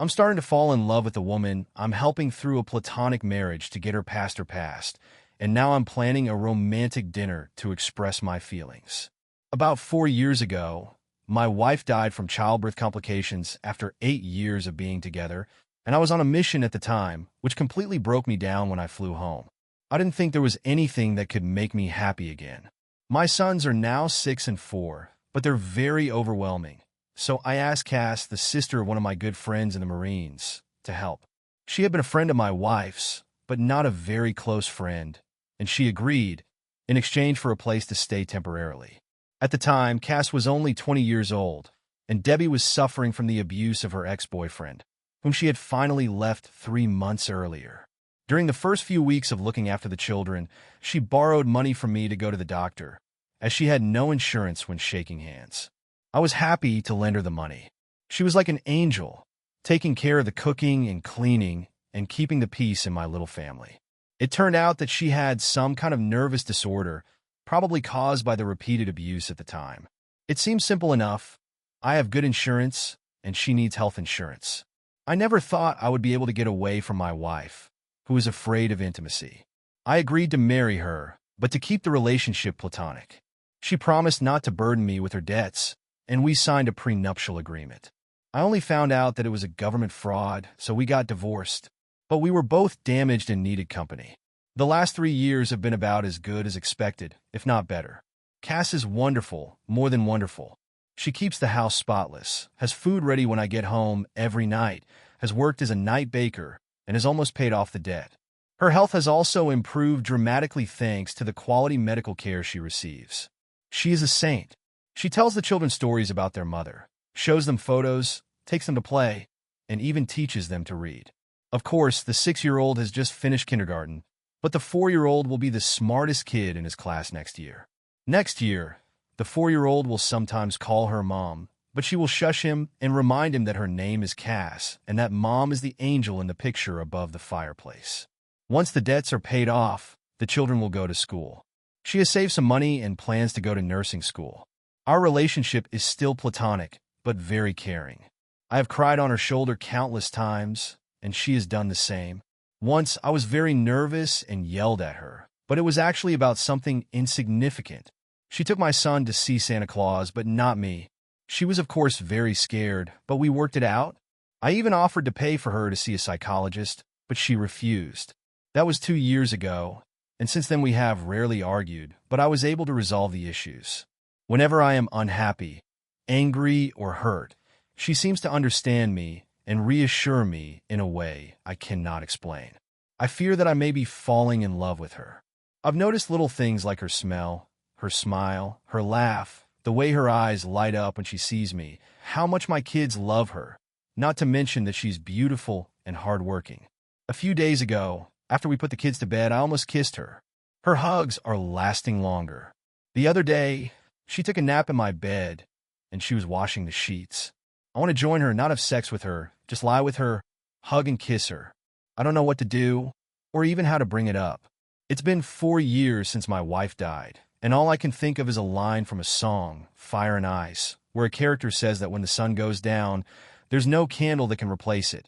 I'm starting to fall in love with a woman I'm helping through a platonic marriage to get her past her past, and now I'm planning a romantic dinner to express my feelings. About 4 years ago, my wife died from childbirth complications after 8 years of being together, and I was on a mission at the time, which completely broke me down when I flew home. I didn't think there was anything that could make me happy again. My sons are now 6 and 4, but they're very overwhelming. So I asked Cass, the sister of one of my good friends in the Marines, to help. She had been a friend of my wife's, but not a very close friend, and she agreed, in exchange for a place to stay temporarily. At the time, Cass was only 20 years old, and Debbie was suffering from the abuse of her ex-boyfriend, whom she had finally left 3 months earlier. During the first few weeks of looking after the children, she borrowed money from me to go to the doctor, as she had no insurance when shaking hands. I was happy to lend her the money. She was like an angel, taking care of the cooking and cleaning and keeping the peace in my little family. It turned out that she had some kind of nervous disorder, probably caused by the repeated abuse at the time. It seems simple enough. I have good insurance, and she needs health insurance. I never thought I would be able to get away from my wife, who was afraid of intimacy. I agreed to marry her, but to keep the relationship platonic. She promised not to burden me with her debts, and we signed a prenuptial agreement. I only found out that it was a government fraud, so we got divorced. But we were both damaged and needed company. The last 3 years have been about as good as expected, if not better. Cass is wonderful, more than wonderful. She keeps the house spotless, has food ready when I get home every night, has worked as a night baker, and has almost paid off the debt. Her health has also improved dramatically thanks to the quality medical care she receives. She is a saint. She tells the children stories about their mother, shows them photos, takes them to play, and even teaches them to read. Of course, the 6-year-old has just finished kindergarten, but the 4-year-old will be the smartest kid in his class next year. Next year, the 4-year-old will sometimes call her mom, but she will shush him and remind him that her name is Cass and that mom is the angel in the picture above the fireplace. Once the debts are paid off, the children will go to school. She has saved some money and plans to go to nursing school. Our relationship is still platonic, but very caring. I have cried on her shoulder countless times, and she has done the same. Once, I was very nervous and yelled at her, but it was actually about something insignificant. She took my son to see Santa Claus, but not me. She was, of course, very scared, but we worked it out. I even offered to pay for her to see a psychologist, but she refused. That was 2 years ago, and since then we have rarely argued, but I was able to resolve the issues. Whenever I am unhappy, angry, or hurt, she seems to understand me and reassure me in a way I cannot explain. I fear that I may be falling in love with her. I've noticed little things like her smell, her smile, her laugh, the way her eyes light up when she sees me, how much my kids love her, not to mention that she's beautiful and hardworking. A few days ago, after we put the kids to bed, I almost kissed her. Her hugs are lasting longer. The other day, she took a nap in my bed, and she was washing the sheets. I want to join her, not have sex with her, just lie with her, hug and kiss her. I don't know what to do, or even how to bring it up. It's been 4 years since my wife died, and all I can think of is a line from a song, Fire and Ice, where a character says that when the sun goes down, there's no candle that can replace it,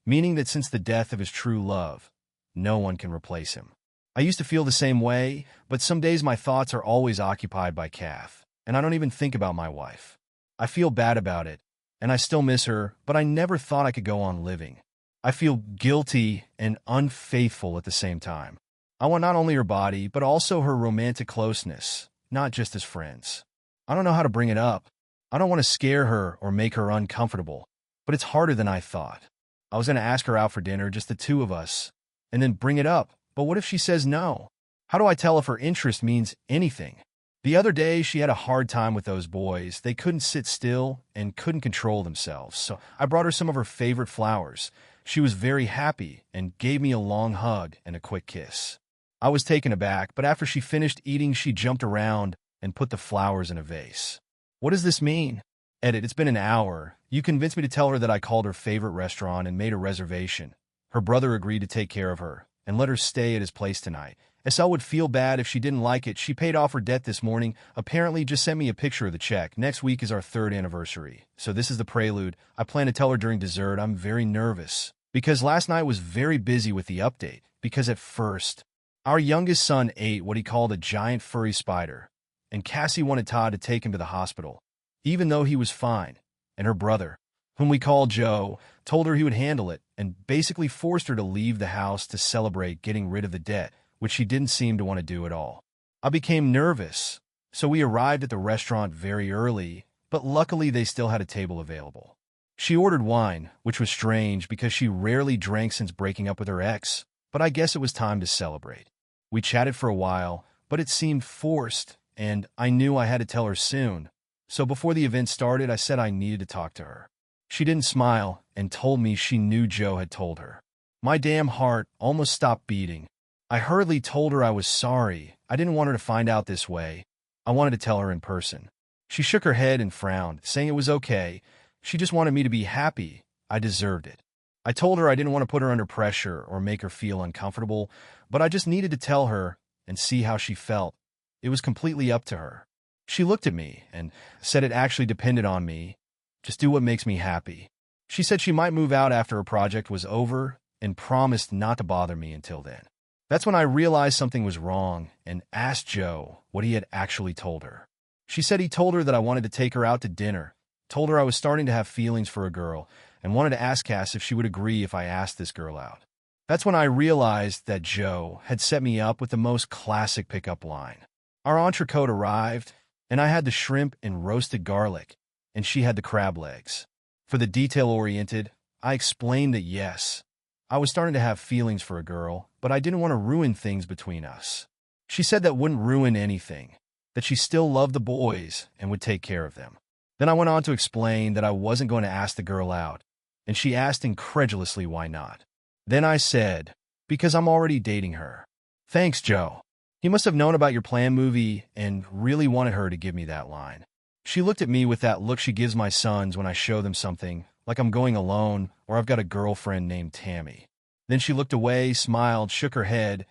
meaning that since the death of his true love, no one can replace him. I used to feel the same way, but some days my thoughts are always occupied by Kath, and I don't even think about my wife. I feel bad about it, and I still miss her, but I never thought I could go on living. I feel guilty and unfaithful at the same time. I want not only her body, but also her romantic closeness, not just as friends. I don't know how to bring it up. I don't want to scare her or make her uncomfortable, but it's harder than I thought. I was going to ask her out for dinner, just the two of us, and then bring it up. But what if she says no? How do I tell if her interest means anything? The other day, she had a hard time with those boys. They couldn't sit still and couldn't control themselves, so I brought her some of her favorite flowers. She was very happy and gave me a long hug and a quick kiss. I was taken aback, but after she finished eating, she jumped around and put the flowers in a vase. What does this mean? Edit, it's been an hour. You convinced me to tell her that I called her favorite restaurant and made a reservation. Her brother agreed to take care of her, and let her stay at his place tonight. SL would feel bad if she didn't like it. She paid off her debt this morning. Apparently just sent me a picture of the check. Next week is our 3rd anniversary. So this is the prelude. I plan to tell her during dessert. I'm very nervous because last night was very busy with the update. Because at first, our youngest son ate what he called a giant furry spider, and Cassie wanted Todd to take him to the hospital, even though he was fine. And her brother, whom we call Joe, told her he would handle it and basically forced her to leave the house to celebrate getting rid of the debt, which she didn't seem to want to do at all. I became nervous, so we arrived at the restaurant very early, but luckily they still had a table available. She ordered wine, which was strange because she rarely drank since breaking up with her ex, but I guess it was time to celebrate. We chatted for a while, but it seemed forced, and I knew I had to tell her soon. So before the event started, I said I needed to talk to her. She didn't smile and told me she knew Joe had told her. My damn heart almost stopped beating. I hurriedly told her I was sorry. I didn't want her to find out this way. I wanted to tell her in person. She shook her head and frowned, saying it was okay. She just wanted me to be happy. I deserved it. I told her I didn't want to put her under pressure or make her feel uncomfortable, but I just needed to tell her and see how she felt. It was completely up to her. She looked at me and said it actually depended on me. Just do what makes me happy. She said she might move out after her project was over and promised not to bother me until then. That's when I realized something was wrong and asked Joe what he had actually told her. She said he told her that I wanted to take her out to dinner, told her I was starting to have feelings for a girl, and wanted to ask Cass if she would agree if I asked this girl out. That's when I realized that Joe had set me up with the most classic pickup line. Our entrecote arrived, and I had the shrimp and roasted garlic, and she had the crab legs. For the detail-oriented, I explained that yes, I was starting to have feelings for a girl, but I didn't want to ruin things between us. She said that wouldn't ruin anything, that she still loved the boys and would take care of them. Then I went on to explain that I wasn't going to ask the girl out, and she asked incredulously why not. Then I said, because I'm already dating her. Thanks, Joe. He must have known about your planned movie and really wanted her to give me that line. She looked at me with that look she gives my sons when I show them something, like I'm going alone or I've got a girlfriend named Tammy. Then she looked away, smiled, shook her head,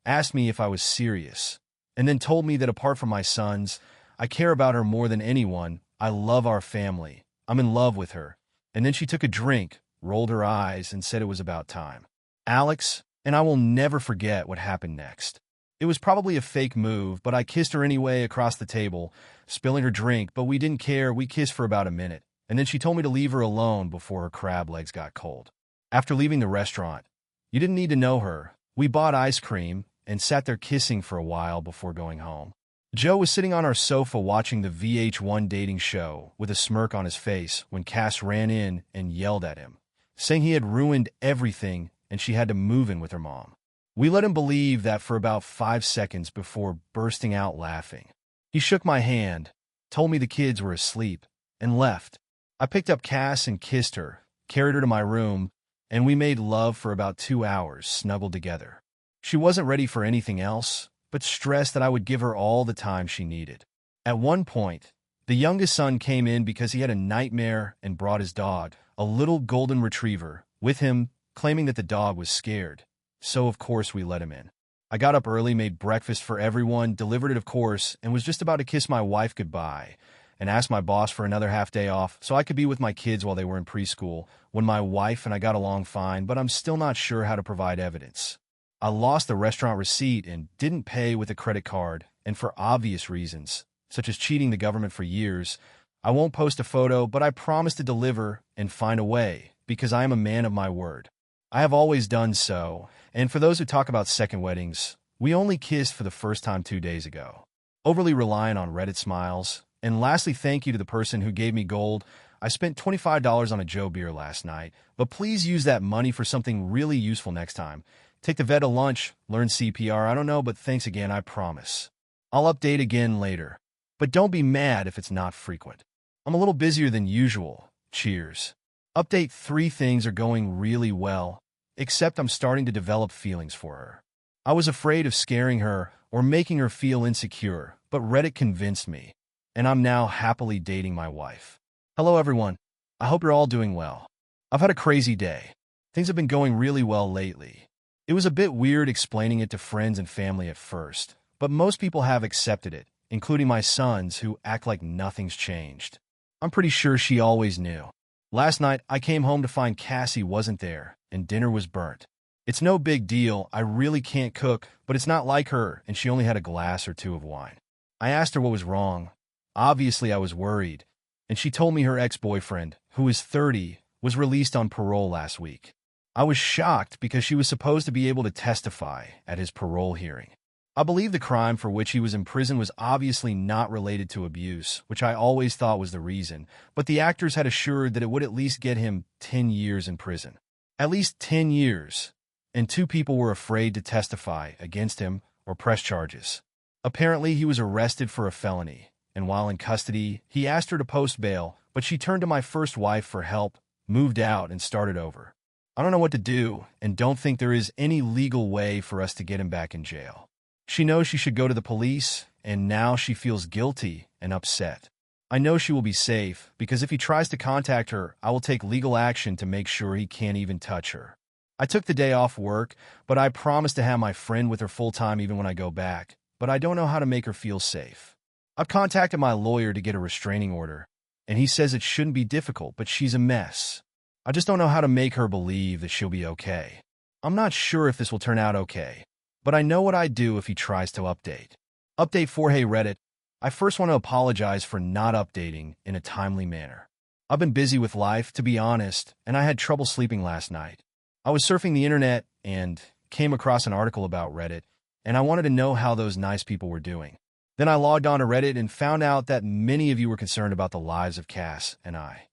asked me if I was serious, and then told me that apart from my sons, I care about her more than anyone. I love our family. I'm in love with her. And then she took a drink, rolled her eyes, and said it was about time. Alex, and I will never forget what happened next. It was probably a fake move, but I kissed her anyway across the table, spilling her drink, but we didn't care. We kissed for about a minute, and then she told me to leave her alone before her crab legs got cold. After leaving the restaurant, you didn't need to know her. We bought ice cream and sat there kissing for a while before going home. Joe was sitting on our sofa watching the VH1 dating show with a smirk on his face when Cass ran in and yelled at him, saying he had ruined everything and she had to move in with her mom. We let him believe that for about 5 seconds before bursting out laughing. He shook my hand, told me the kids were asleep, and left. I picked up Cass and kissed her, carried her to my room, and we made love for about 2 hours, snuggled together. She wasn't ready for anything else, but stressed that I would give her all the time she needed. At one point, the youngest son came in because he had a nightmare and brought his dog, a little golden retriever, with him, claiming that the dog was scared. So of course we let him in. I got up early, made breakfast for everyone, delivered it of course, and was just about to kiss my wife goodbye and ask my boss for another half day off so I could be with my kids while they were in preschool, when my wife and I got along fine, but I'm still not sure how to provide evidence. I lost the restaurant receipt and didn't pay with a credit card, and for obvious reasons, such as cheating the government for years, I won't post a photo, but I promise to deliver and find a way, because I am a man of my word. I have always done so, and for those who talk about second weddings, we only kissed for the first time 2 days ago. Overly reliant on Reddit smiles. And lastly, thank you to the person who gave me gold. I spent $25 on a Joe beer last night, but please use that money for something really useful next time. Take the vet to lunch, learn CPR, I don't know, but thanks again, I promise. I'll update again later. But don't be mad if it's not frequent. I'm a little busier than usual. Cheers. Update 3 things are going really well, except I'm starting to develop feelings for her. I was afraid of scaring her or making her feel insecure, but Reddit convinced me, and I'm now happily dating my wife. Hello everyone. I hope you're all doing well. I've had a crazy day. Things have been going really well lately. It was a bit weird explaining it to friends and family at first, but most people have accepted it, including my sons who act like nothing's changed. I'm pretty sure she always knew. Last night, I came home to find Cassie wasn't there, and dinner was burnt. It's no big deal, I really can't cook, but it's not like her, and she only had a glass or two of wine. I asked her what was wrong. Obviously, I was worried, and she told me her ex-boyfriend, who is 30, was released on parole last week. I was shocked because she was supposed to be able to testify at his parole hearing. I believe the crime for which he was in prison was obviously not related to abuse, which I always thought was the reason, but the actors had assured that it would at least get him 10 years in prison. At least 10 years. And 2 people were afraid to testify against him or press charges. Apparently, he was arrested for a felony, and while in custody, he asked her to post bail, but she turned to my first wife for help, moved out, and started over. I don't know what to do, and don't think there is any legal way for us to get him back in jail. She knows she should go to the police, and now she feels guilty and upset. I know she will be safe, because if he tries to contact her, I will take legal action to make sure he can't even touch her. I took the day off work, but I promised to have my friend with her full-time even when I go back, but I don't know how to make her feel safe. I've contacted my lawyer to get a restraining order, and he says it shouldn't be difficult, but she's a mess. I just don't know how to make her believe that she'll be okay. I'm not sure if this will turn out okay, but I know what I'd do if he tries to update. Update for Hey Reddit. I first want to apologize for not updating in a timely manner. I've been busy with life, to be honest, and I had trouble sleeping last night. I was surfing the internet and came across an article about Reddit, and I wanted to know how those nice people were doing. Then I logged on to Reddit and found out that many of you were concerned about the lives of Cass and I.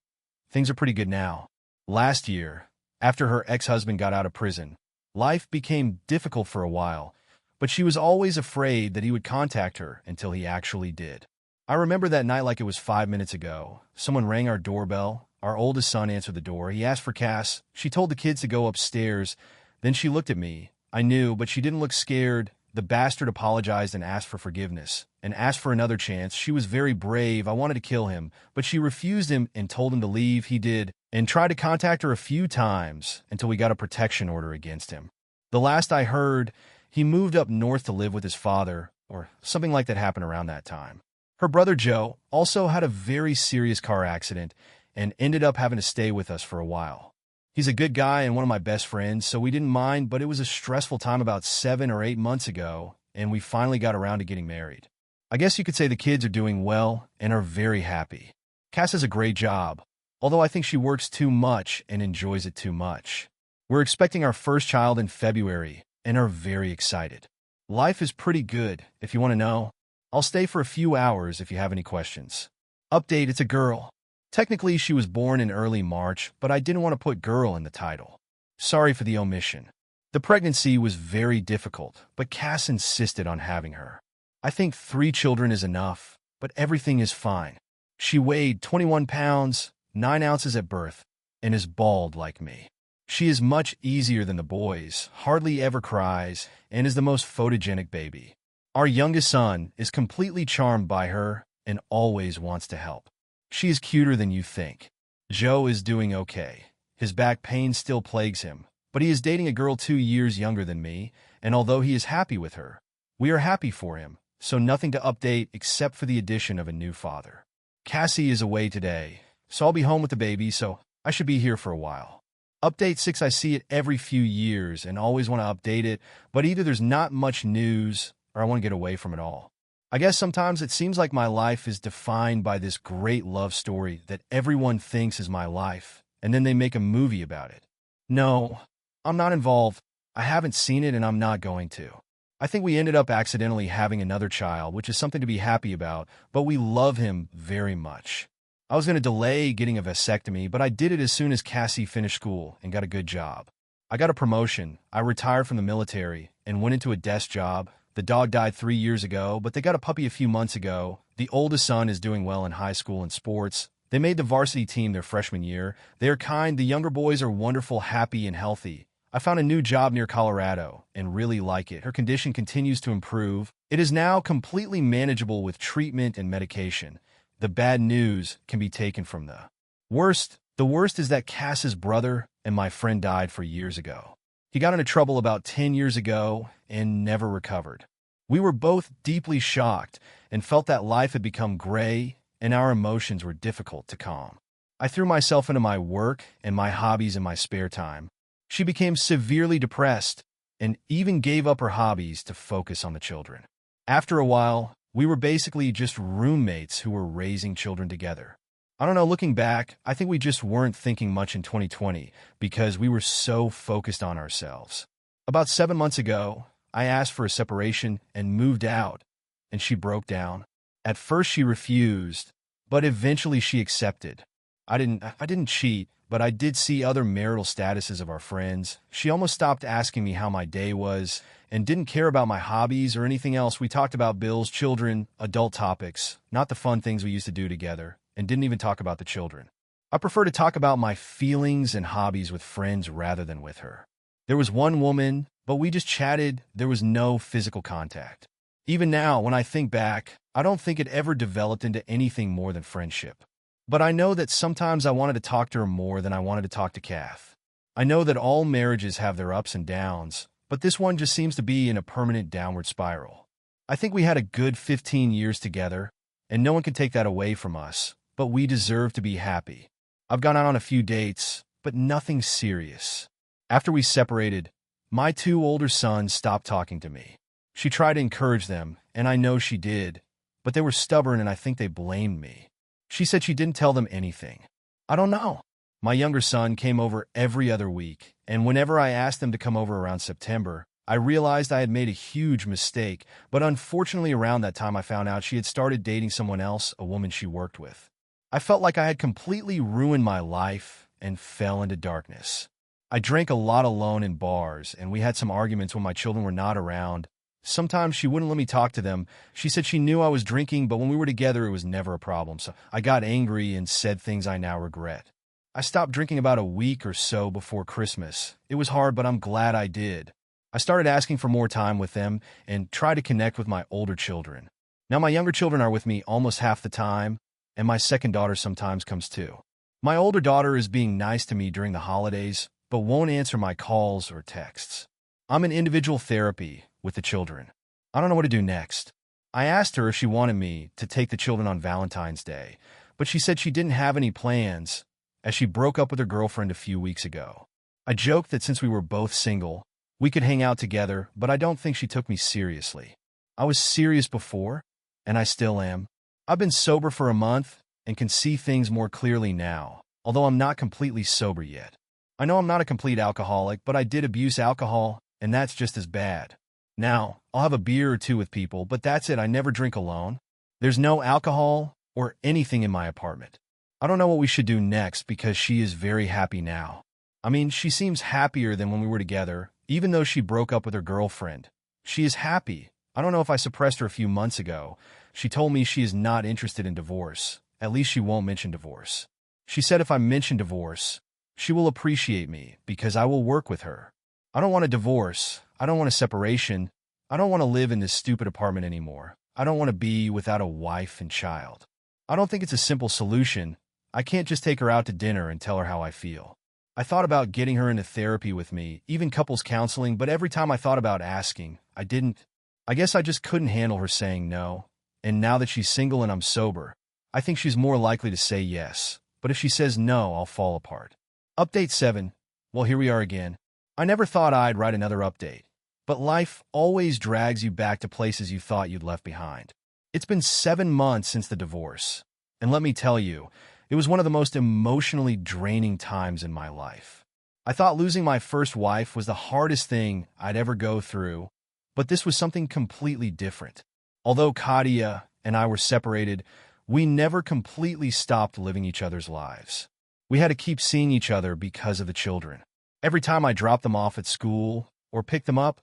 Things are pretty good now. Last year, after her ex-husband got out of prison, life became difficult for a while, but she was always afraid that he would contact her until he actually did. I remember that night like it was 5 minutes ago. Someone rang our doorbell. Our oldest son answered the door. He asked for Cass. She told the kids to go upstairs. Then she looked at me. I knew, but she didn't look scared. The bastard apologized and asked for forgiveness, and asked for another chance. She was very brave. I wanted to kill him, but she refused him and told him to leave. He did, and tried to contact her a few times until we got a protection order against him. The last I heard, he moved up north to live with his father, or something like that happened around that time. Her brother Joe also had a very serious car accident and ended up having to stay with us for a while. He's a good guy and one of my best friends, so we didn't mind, but it was a stressful time about 7 or 8 months ago, and we finally got around to getting married. I guess you could say the kids are doing well and are very happy. Cass has a great job, although I think she works too much and enjoys it too much. We're expecting our first child in February and are very excited. Life is pretty good, if you want to know. I'll stay for a few hours if you have any questions. Update, it's a girl. Technically, she was born in early March, but I didn't want to put girl in the title. Sorry for the omission. The pregnancy was very difficult, but Cass insisted on having her. I think 3 children is enough, but everything is fine. She weighed 21 pounds, 9 ounces at birth, and is bald like me. She is much easier than the boys, hardly ever cries, and is the most photogenic baby. Our youngest son is completely charmed by her and always wants to help. She is cuter than you think. Joe is doing okay. His back pain still plagues him, but he is dating a girl 2 years younger than me, and although he is happy with her, we are happy for him, so nothing to update except for the addition of a new father. Cassie is away today, so I'll be home with the baby, so I should be here for a while. Update 6, I see it every few years and always want to update it, but either there's not much news or I want to get away from it all. I guess sometimes it seems like my life is defined by this great love story that everyone thinks is my life, and then they make a movie about it. No, I'm not involved. I haven't seen it and I'm not going to. I think we ended up accidentally having another child, which is something to be happy about, but we love him very much. I was going to delay getting a vasectomy, but I did it as soon as Cassie finished school and got a good job. I got a promotion. I retired from the military and went into a desk job. The dog died 3 years ago, but they got a puppy a few months ago. The oldest son is doing well in high school and sports. They made the varsity team their freshman year. They are kind. The younger boys are wonderful, happy, and healthy. I found a new job near Colorado and really like it. Her condition continues to improve. It is now completely manageable with treatment and medication. The bad news can be taken from the worst. The worst is that Cass's brother and my friend died 4 years ago. He got into trouble about 10 years ago and never recovered. We were both deeply shocked and felt that life had become gray and our emotions were difficult to calm. I threw myself into my work and my hobbies in my spare time. She became severely depressed and even gave up her hobbies to focus on the children. After a while, we were basically just roommates who were raising children together. I don't know, looking back, I think we just weren't thinking much in 2020 because we were so focused on ourselves. About 7 months ago, I asked for a separation and moved out, and she broke down. At first she refused, but eventually she accepted. I didn't cheat, but I did see other marital statuses of our friends. She almost stopped asking me how my day was and didn't care about my hobbies or anything else. We talked about bills, children, adult topics, not the fun things we used to do together, and didn't even talk about the children. I prefer to talk about my feelings and hobbies with friends rather than with her. There was one woman, but we just chatted. There was no physical contact. Even now, when I think back, I don't think it ever developed into anything more than friendship. But I know that sometimes I wanted to talk to her more than I wanted to talk to Kath. I know that all marriages have their ups and downs, but this one just seems to be in a permanent downward spiral. I think we had a good 15 years together, and no one can take that away from us, but we deserve to be happy. I've gone out on a few dates, but nothing serious. After we separated, my 2 older sons stopped talking to me. She tried to encourage them, and I know she did, but they were stubborn and I think they blamed me. She said she didn't tell them anything. I don't know. My younger son came over every other week, and whenever I asked them to come over around September, I realized I had made a huge mistake, but unfortunately around that time I found out she had started dating someone else, a woman she worked with. I felt like I had completely ruined my life and fell into darkness. I drank a lot alone in bars, and we had some arguments when my children were not around. Sometimes she wouldn't let me talk to them. She said she knew I was drinking, but when we were together, it was never a problem. So I got angry and said things I now regret. I stopped drinking about a week or so before Christmas. It was hard, but I'm glad I did. I started asking for more time with them and tried to connect with my older children. Now my younger children are with me almost half the time, and my second daughter sometimes comes too. My older daughter is being nice to me during the holidays, but won't answer my calls or texts. I'm in individual therapy with the children. I don't know what to do next. I asked her if she wanted me to take the children on Valentine's Day, but she said she didn't have any plans as she broke up with her girlfriend a few weeks ago. I joked that since we were both single, we could hang out together, but I don't think she took me seriously. I was serious before, and I still am. I've been sober for a month and can see things more clearly now, although I'm not completely sober yet. I know I'm not a complete alcoholic, but I did abuse alcohol, and that's just as bad. Now, I'll have a beer or 2 with people, but that's it. I never drink alone. There's no alcohol or anything in my apartment. I don't know what we should do next because she is very happy now. I mean, she seems happier than when we were together, even though she broke up with her girlfriend. She is happy. I don't know if I suppressed her a few months ago. She told me she is not interested in divorce. At least she won't mention divorce. She said if I mention divorce, she will appreciate me because I will work with her. I don't want a divorce. I don't want a separation. I don't want to live in this stupid apartment anymore. I don't want to be without a wife and child. I don't think it's a simple solution. I can't just take her out to dinner and tell her how I feel. I thought about getting her into therapy with me, even couples counseling, but every time I thought about asking, I didn't. I guess I just couldn't handle her saying no. And now that she's single and I'm sober, I think she's more likely to say yes. But if she says no, I'll fall apart. Update 7. Well, here we are again. I never thought I'd write another update, but life always drags you back to places you thought you'd left behind. It's been 7 months since the divorce, and let me tell you, it was one of the most emotionally draining times in my life. I thought losing my first wife was the hardest thing I'd ever go through, but this was something completely different. Although Katia and I were separated, we never completely stopped living each other's lives. We had to keep seeing each other because of the children. Every time I dropped them off at school or picked them up,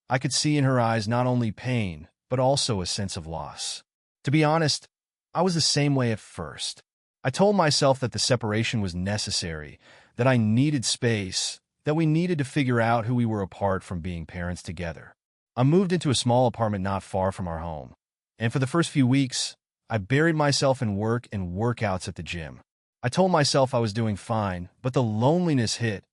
I could see in her eyes not only pain, but also a sense of loss. To be honest, I was the same way at first. I told myself that the separation was necessary, that I needed space, that we needed to figure out who we were apart from being parents together. I moved into a small apartment not far from our home, and for the first few weeks, I buried myself in work and workouts at the gym. I told myself I was doing fine, but the loneliness hit,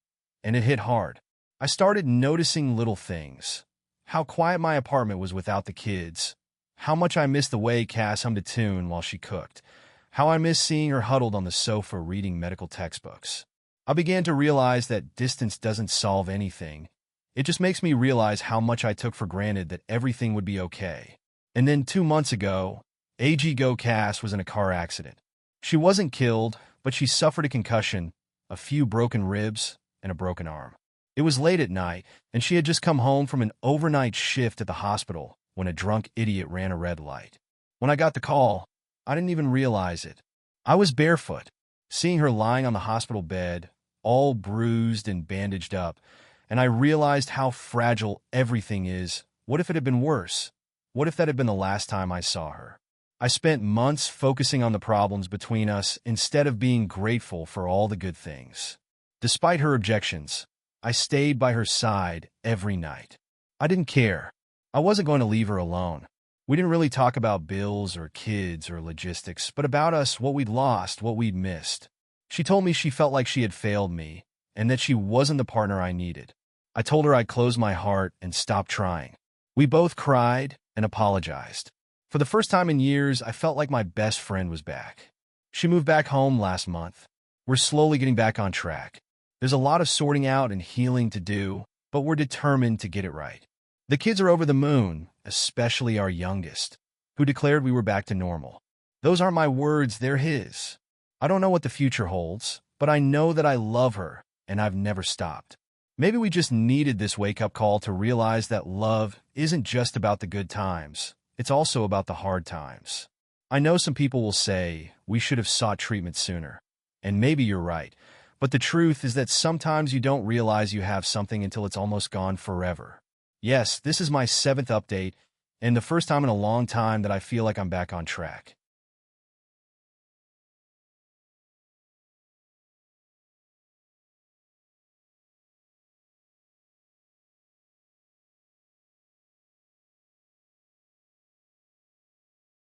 and it hit hard. I started noticing little things. How quiet my apartment was without the kids. How much I missed the way Cass hummed a tune while she cooked. How I missed seeing her huddled on the sofa reading medical textbooks. I began to realize that distance doesn't solve anything. It just makes me realize how much I took for granted that everything would be okay. And then 2 months ago, AG Cass was in a car accident. She wasn't killed, but she suffered a concussion, a few broken ribs, and a broken arm. It was late at night, and she had just come home from an overnight shift at the hospital when a drunk idiot ran a red light. When I got the call, I didn't even realize it. I was barefoot, seeing her lying on the hospital bed, all bruised and bandaged up, and I realized how fragile everything is. What if it had been worse? What if that had been the last time I saw her? I spent months focusing on the problems between us instead of being grateful for all the good things. Despite her objections, I stayed by her side every night. I didn't care. I wasn't going to leave her alone. We didn't really talk about bills or kids or logistics, but about us, what we'd lost, what we'd missed. She told me she felt like she had failed me and that she wasn't the partner I needed. I told her I'd close my heart and stop trying. We both cried and apologized. For the first time in years, I felt like my best friend was back. She moved back home last month. We're slowly getting back on track. There's a lot of sorting out and healing to do, but we're determined to get it right. The kids are over the moon, especially our youngest, who declared we were back to normal. Those aren't my words, they're his. I don't know what the future holds, but I know that I love her, and I've never stopped. Maybe we just needed this wake-up call to realize that love isn't just about the good times. It's also about the hard times. I know some people will say we should have sought treatment sooner, and maybe you're right. But the truth is that sometimes you don't realize you have something until it's almost gone forever. Yes, this is my 7th update, and the first time in a long time that I feel like I'm back on track.